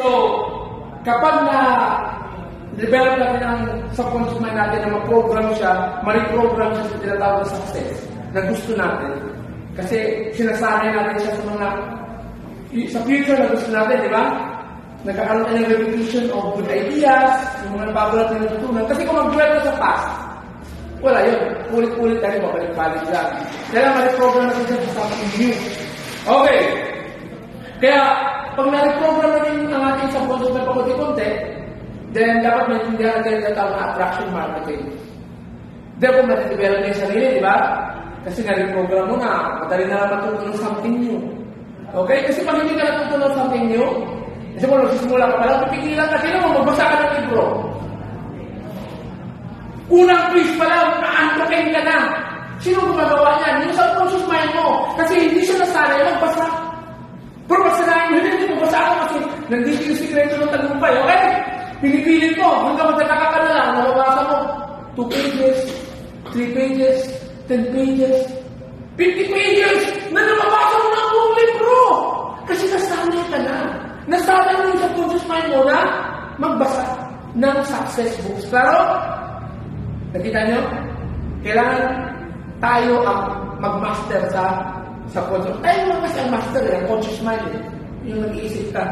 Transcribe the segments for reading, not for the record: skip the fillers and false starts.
So, kapag develop natin ang subconscious mind natin na ma-program siya, ma-reprogram siya sa tinatawag na success na gusto natin. Kasi sinasanay natin siya sa future na gusto natin, di ba? Nagkakaroon tayo ng repetition of good ideas, yung mga bago natin natutunan. Kasi kung mag-dwell ka sa past, wala yun. Ulit-ulit tayo mabalik-balik lang. Kaya ma-reprogram natin siya sa something new. Okay. Kaya, pag na-reprogram natin ang ating subconscious na pakunti-kunti, then dapat maintindihan natin na tawag na attraction marketing. Then kung natidevelop na yung sarili, di ba? Kasi na-reprogram mo na, madali na lang matutunan something new. Okay? Kasi pag hindi ka natutunan something new, kasi kung nagsisimula ka pala, pipigilan ka, sino mo, magbasa ka ng libro. Unang quiz pa lang, na-entertain ka na. Sino gumagawa niyan? Yung subconscious mind mo. Kasi hindi siya nasanay magbasa. Pero masanayin mo, hindi mo magbasa ka kasi nandito yung sikreto ng tagumpay. Okay? Pinipilit mo, hanggang magkakaka ka na lang, nababasa mo. 2 pages, 3 pages, 10 pages, 50 pages, na nababasa mo na ang buong libro. Kasi nasanay ka na. Nasanay mo yung subconscious mind mo na magbasa ng success books. Pero, nakita nyo? Kailangan tayo ang mag-master sa subconscious. Tayo naman kasi ang master ang conscious mind yung nag-iisip ka.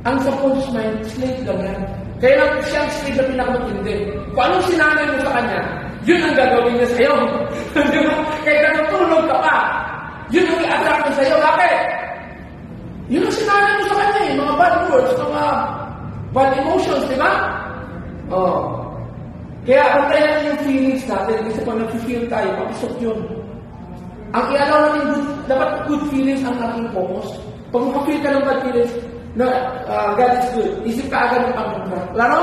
Ang subconscious mind, slave lang yan. Kaya lang siyang slave na pinakamatindi. Kung anong sinanay mo sa kanya, yun ang gagawin niya sa'yo. Kaya natutulog ka pa. Yun ang i-attract niya sa'yo. Bakit? Yun ang sinanay mo sa kanya mga bad words, mga bad emotions, di ba? Kaya pantayan natin yung feelings natin. Kasi pag nag-feel tayo, papasok yun. Ang i-allow natin, dapat good feelings ang ating focus. Pag makafeel ka ng bad feelings, no, God is good. Isip ka agad ng pagmumura. Laro?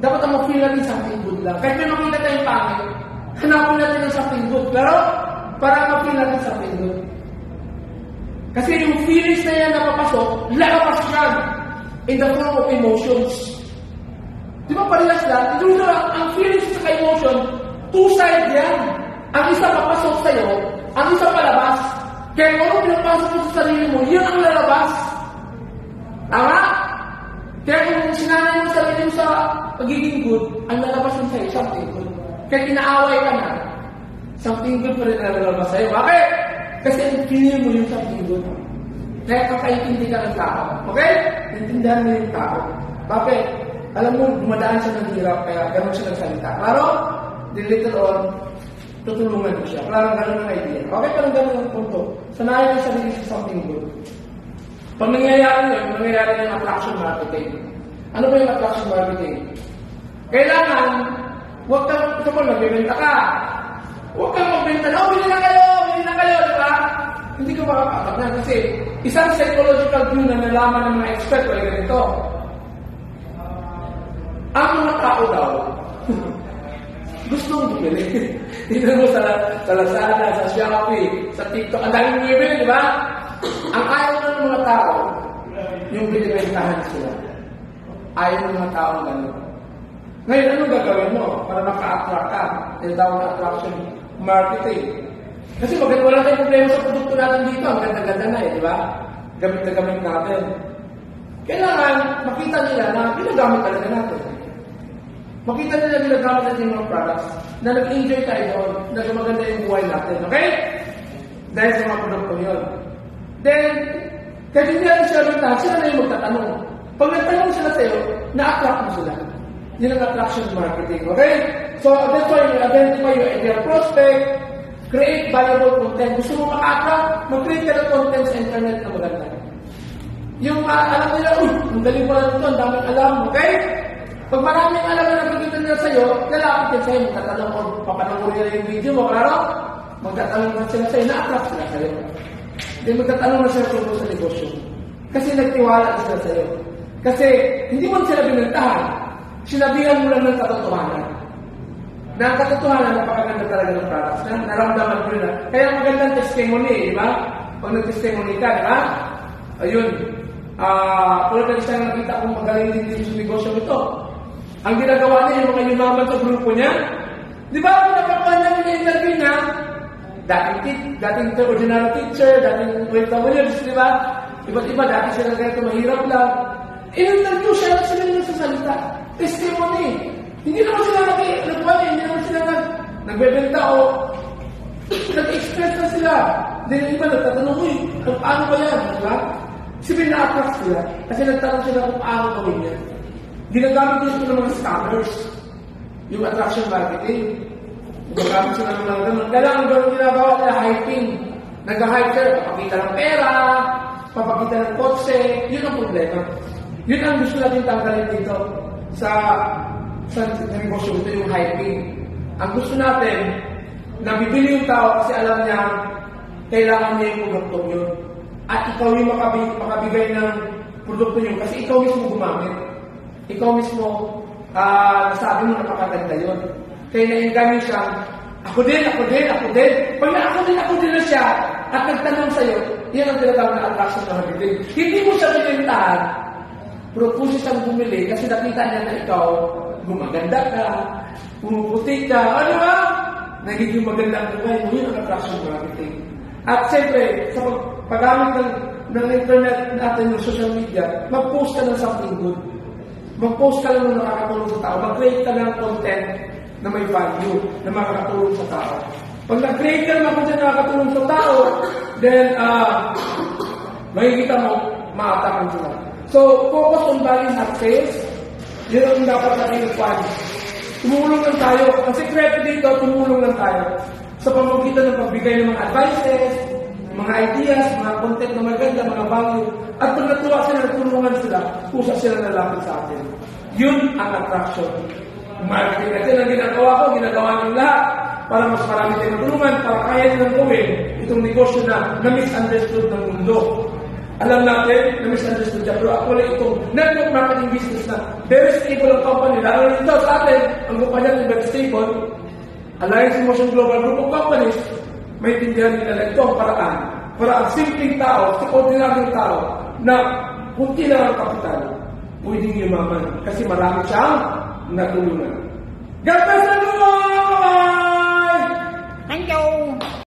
Dapat ang mag-feel natin something good lang. Kahit may makita tayong pangit, hanapin natin ng something good. Laro? Para mag-feel natin something good. Kasi yung feelings na yan na papasok, lalabas yan in the form of emotions. Di ba parehas lang? Ito lang, ang feelings sa emotion, two-side yan. Ang isa papasok sa'yo, ang isa palabas. Kaya kung ano pinapasok mo sa sarili mo, yun ang lalabas. Tama? Kaya kung sinanay mo sarili mo sa pagiging good, ang lalabas mo sa'yo, something good. Kaya inaaway ka na, something good pa rin ang lalabas sa'yo. Bakit? Kasi pinili mo yung something good. Kaya kakaintindi ka ng tao. Okay? Intindihan mo yung tao. Bakit? Alam mo, dumadaan siya ng hirap, kaya gano'n siya nagsalita. Pero, later on, tutulungan mo siya. Parang gano'n ang idea. Okay, parang gano'n ang punto. Sanayin ang sarili sa something good. Pag nangyayari yung attraction marketing. Ano ba yung attraction marketing? Kailangan, huwag kang, ito po, magbibenta ka. Huwag kang magbenta na, bili na kayo, di ba? Hindi ka makakapat na kasi isang psychological view na nalaman ng mga expert ay ganito. Ang mga tao daw, gustong bumili. Dito mo sa Lazada, sa Shopee, sa TikTok, ang daming bumili, di ba? Ang ayaw ng mga tao, yung binibentahan sila. Ayaw ng mga tao gano'n. Ngayon, anong gagawin mo para maka-attract ka? Yung tawag na attraction marketing. Kasi wala tayong problema sa produkto natin dito. Ang ganda-ganda na di ba? Gamit na gamit natin. Kailangan makita nila na ginagamit talaga natin. Makita nila ginagamit natin yung mga products na nag-enjoy tayo doon, na maganda yung buhay natin. Okay? Dahil sa mga produkto yun. Then, kahit hindi natin sila magtahan, sila na yung magtatanong. Pag nagtanong sila sa'yo, na-attract mo sila. Yun ang attraction marketing. Okay? So, that's why you identify your ideal prospect, create valuable content. Gusto mo maka-attract, mag-create ka ng content sa internet na maganda. Yung alam nila, ang galing pala nito, ang daming alam, okay? Pag maraming alam na nakikita nila sa'yo, lalapit din sa'yo, magtatanong o papanoorin nila yung video mo, klaro? Magtatanong na sila sa'yo, na-attract sila sa'yo. Then magtatanong na sila tungkol sa negosyo. Kasi nagtiwala sila sa'yo. Kasi hindi mo sila binantahan. Sinabihan mo lang ng katotohanan. Na ang katotohanan, napakaganda talaga ng products. Naramdaman ko rin na. Kaya magandang testimony, di ba? Pag nag-testimony ka, di ba? Ayun. Tulad ng isang nakita kong magaling din dito sa negosyo ito. Ang ginagawa niya, yung mga yumaman sa grupo niya, di ba? Kung napagawa niya yung interview niya, dating ordinary teacher, dating OFWs, di ba? Iba't iba, dati sila ganito, mahirap lang. Inunagyo siya sila yung nagsasalita. Testimony. Hindi naman sila hindi naman sila nagbebenta o nag-express na sila. Then yung iba nagtatanong mo paano ba yan? Diba? Kasi pina-attract sila. Kasi nagtanong sila kung paano gawin yan. Ginagamit din sila ng mga scammers. Yung attraction marketing. Ginagamit sila ng mga ganun. Kailangan gawin ginagawa nila hyping. Nag-hype sila, papakita ng pera, papakita ng kotse. Yun ang problema. Yun ang gusto natin tanggalin dito sa negosyo ito, yung hyping. Ang gusto natin, nabibili yung tao kasi alam niya kailangan niya yung produkto yun. At ikaw yung makabigay ng produkto yun kasi ikaw mismo gumamit. Ikaw mismo, nasabi mo napakaganda yun. Kaya na-engganyo siya, ako din. Pag ako din na siya at nagtanong sa'yo, yan ang tinatawag na attraction na marketing. Hindi mo siya binentahan, pero kung siyang bumili kasi nakita niya na ikaw, gumaganda ka, pumuputi ka, ano ba? Nagiging maganda ang buhay mo, yun ang attraction marketing. At siyempre, sa paggamit ng internet natin, ng social media, mag-post ka ng something good. Mag-post ka lang ng nakakatulong sa tao. Mag-create ka ng content na may value, na makakatulong sa tao. Pag nag-create ka ng content na nakakatulong sa tao, then, makikita mo, maatakan sila. So, focus on value not sales. Yun ang dapat natin i-plan. Tumulong lang tayo. Ang sekreto dito, tumulong lang tayo. Sa pamamagitan ng pagbigay ng mga advices, mga ideas, mga content na maganda, mga value. At pag natuwa sila, natulungan sila, pusa sila na lapit sa atin. Yun ang attraction. Marketing natin ang ginagawa ng lahat para mas marami tayong matulungan, para kaya nilang gawin itong negosyo na misunderstood ng mundo. Alam natin na misunderstood siya, pero actually itong network marketing business na very stable ang company. Lalo nito sa atin, ang kumpanya ng very stable, Alliance Motion Global Group of Companies, may tindihan nila ito ang paraan para ang simpleng tao, sa ordinaryong tao, na kunti lang ang kapital, pwedeng yumaman kasi marami siyang natulungan. God bless everyone! Thank you!